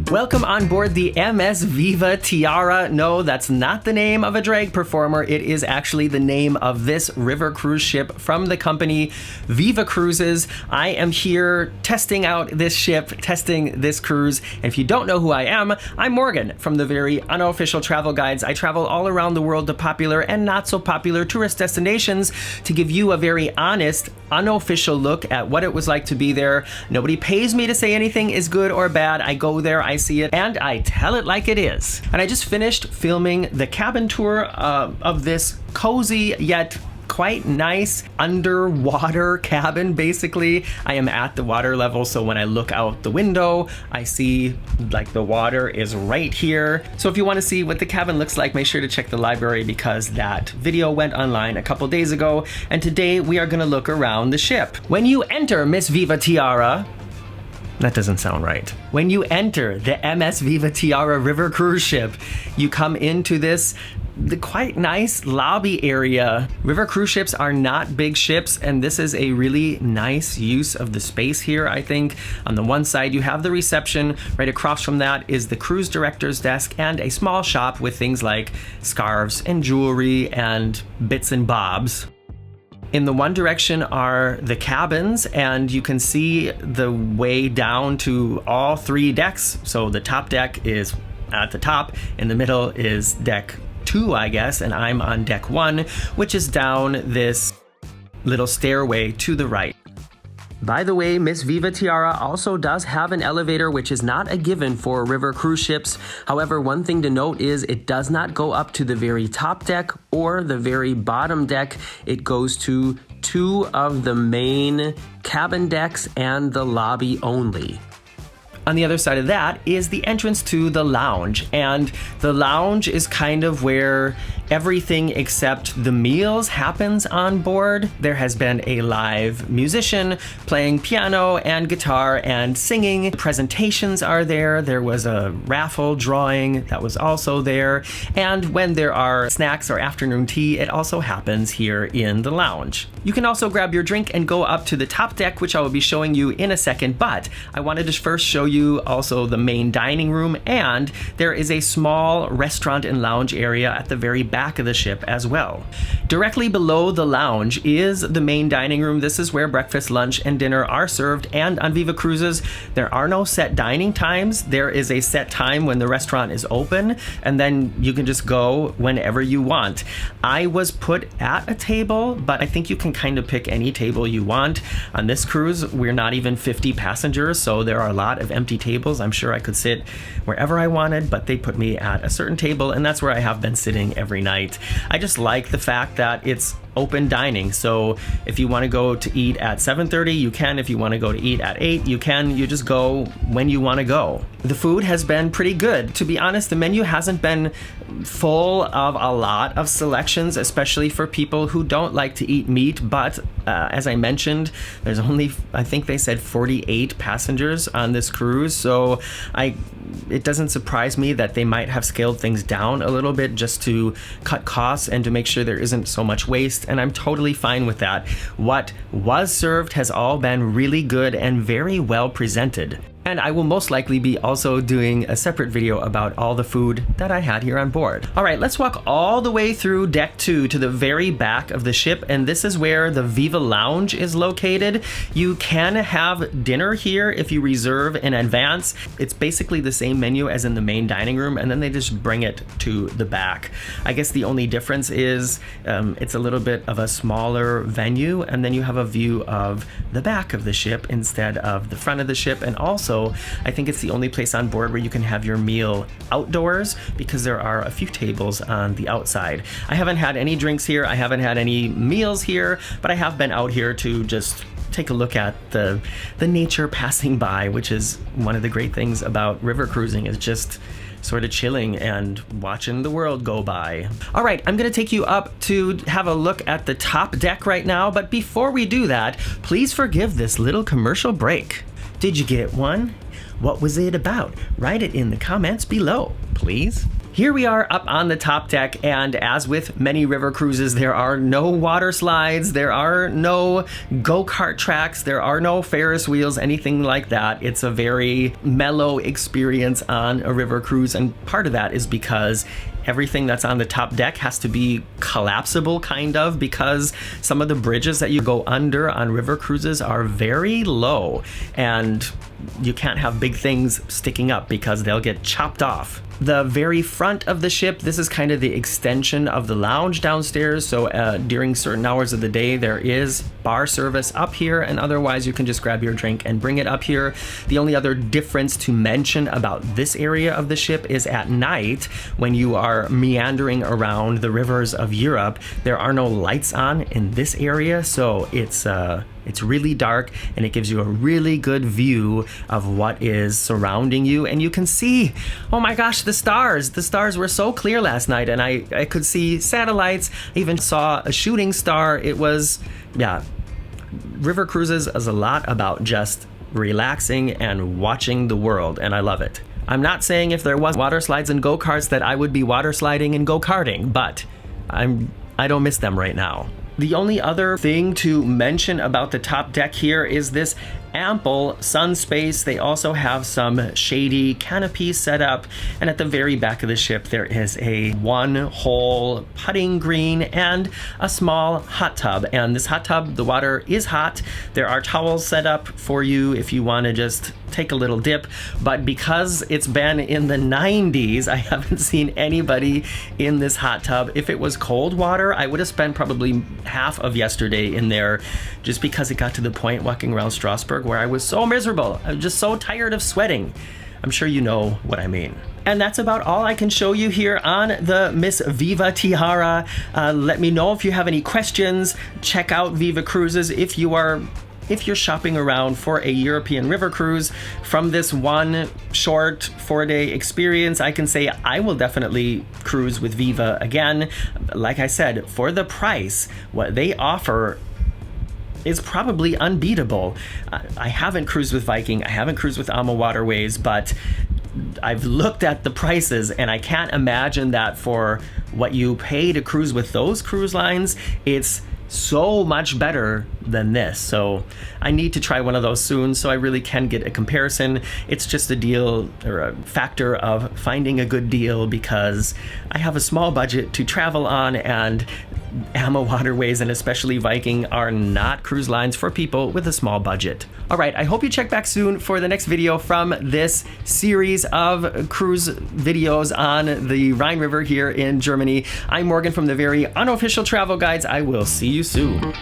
Welcome on board the MS Viva Tiara. No, that's not the name of a drag performer. It is actually the name of this river cruise ship from the company Viva Cruises. I am here testing out this ship, testing this cruise. And if you don't know who I am, I'm Morgan from the very unofficial travel guides. I travel all around the world to popular and not so popular tourist destinations to give you a very honest, unofficial look at what it was like to be there. Nobody pays me to say anything is good or bad. I go there, I see it, and I tell it like it is. And I just finished filming the cabin tour of this cozy yet quite nice underwater cabin. Basically, I am at the water level, so when I look out the window, I see like the water is right here. So if you want to see what the cabin looks like, make sure to check the library because that video went online a couple days ago. And today we are going to look around the ship. When you enter MS Viva Tiara, that doesn't sound right. When you enter the MS Viva Tiara river cruise ship, you come into the quite nice lobby area. River cruise ships are not big ships, and this is a really nice use of the space here, I think. On the one side, you have the reception. Right across from that is the cruise director's desk and a small shop with things like scarves and jewelry and bits and bobs. In the one direction are the cabins, and you can see the way down to all three decks. So the top deck is at the top, in the middle is deck 2, I guess, and I'm on deck 1, which is down this little stairway to the right. By the way, MS Viva Tiara also does have an elevator, which is not a given for river cruise ships. However, one thing to note is it does not go up to the very top deck or the very bottom deck. It goes to 2 of the main cabin decks and the lobby only. On the other side of that is the entrance to the lounge, and the lounge is kind of where everything except the meals happens on board. There has been a live musician playing piano and guitar and singing. Presentations are there. There was a raffle drawing that was also there. And when there are snacks or afternoon tea, it also happens here in the lounge. You can also grab your drink and go up to the top deck, which I will be showing you in a second, but I wanted to first show you also the main dining room, and there is a small restaurant and lounge area at the very back of the ship as well. Directly below the lounge is the main dining room. This is where breakfast, lunch, and dinner are served, and on Viva Cruises, there are no set dining times. There is a set time when the restaurant is open, and then you can just go whenever you want. I was put at a table, but I think you can kind of pick any table you want. On this cruise, we're not even 50 passengers, so there are a lot of empty tables. I'm sure I could sit wherever I wanted, but they put me at a certain table, and that's where I have been sitting every night. I just like the fact that it's open dining, so if you want to go to eat at 7:30, you can. If you want to go to eat at 8, you can. You just go when you want to go. The food has been pretty good. To be honest, the menu hasn't been full of a lot of selections, especially for people who don't like to eat meat, but as I mentioned, there's only, I think they said 48 passengers on this cruise, so it doesn't surprise me that they might have scaled things down a little bit just to cut costs and to make sure there isn't so much waste, and I'm totally fine with that. What was served has all been really good and very well presented. And I will most likely be also doing a separate video about all the food that I had here on board. All right, let's walk all the way through deck 2 to the very back of the ship, and this is where the Viva Lounge is located. You can have dinner here if you reserve in advance. It's basically the same menu as in the main dining room, and then they just bring it to the back. I guess the only difference is it's a little bit of a smaller venue, and then you have a view of the back of the ship instead of the front of the ship, and also I think it's the only place on board where you can have your meal outdoors because there are a few tables on the outside. I haven't had any drinks here, I haven't had any meals here, but I have been out here to just take a look at the nature passing by, which is one of the great things about river cruising, is just sort of chilling and watching the world go by. All right, I'm gonna take you up to have a look at the top deck right now, but before we do that, please forgive this little commercial break. Did you get one? What was it about? Write it in the comments below, please. Here we are up on the top deck, and as with many river cruises, there are no water slides, there are no go-kart tracks, there are no Ferris wheels, anything like that. It's a very mellow experience on a river cruise, and part of that is because everything that's on the top deck has to be collapsible, kind of, because some of the bridges that you go under on river cruises are very low, and you can't have big things sticking up because they'll get chopped off. The very front of the ship, this is kind of the extension of the lounge downstairs, so during certain hours of the day there is bar service up here, and otherwise you can just grab your drink and bring it up here. The only other difference to mention about this area of the ship is at night, when you are meandering around the rivers of Europe, there are no lights on in this area, so it's really dark, and it gives you a really good view of what is surrounding you, and you can see, oh my gosh, the stars. The stars were so clear last night, and I could see satellites. I even saw a shooting star. It was, yeah, river cruises is a lot about just relaxing and watching the world, and I love it. I'm not saying if there was water slides and go-karts that I would be water sliding and go-karting, but I don't miss them right now. The only other thing to mention about the top deck here is this ample sun space. They also have some shady canopies set up, and at the very back of the ship there is a one-hole putting green and a small hot tub. And this hot tub, the water is hot. There are towels set up for you if you want to just take a little dip, but because it's been in the 90s, I haven't seen anybody in this hot tub. If it was cold water, I would have spent probably half of yesterday in there, just because it got to the point walking around Strasbourg where I was so miserable. I'm just so tired of sweating. I'm sure you know what I mean. And that's about all I can show you here on the MS Viva Tiara. Let me know if you have any questions. Check out Viva Cruises if you're shopping around for a European river cruise. From this one short 4-day experience, I can say I will definitely cruise with Viva again. Like I said, for the price, what they offer is probably unbeatable. I haven't cruised with Viking, I haven't cruised with AMA Waterways, but I've looked at the prices, and I can't imagine that for what you pay to cruise with those cruise lines, it's so much better than this. So I need to try one of those soon so I really can get a comparison. It's just a deal, or a factor of finding a good deal, because I have a small budget to travel on, and AMA Waterways and especially Viking are not cruise lines for people with a small budget. All right, I hope you check back soon for the next video from this series of cruise videos on the Rhine River here in Germany. I'm Morgan from the very unofficial travel guides. I will see you soon.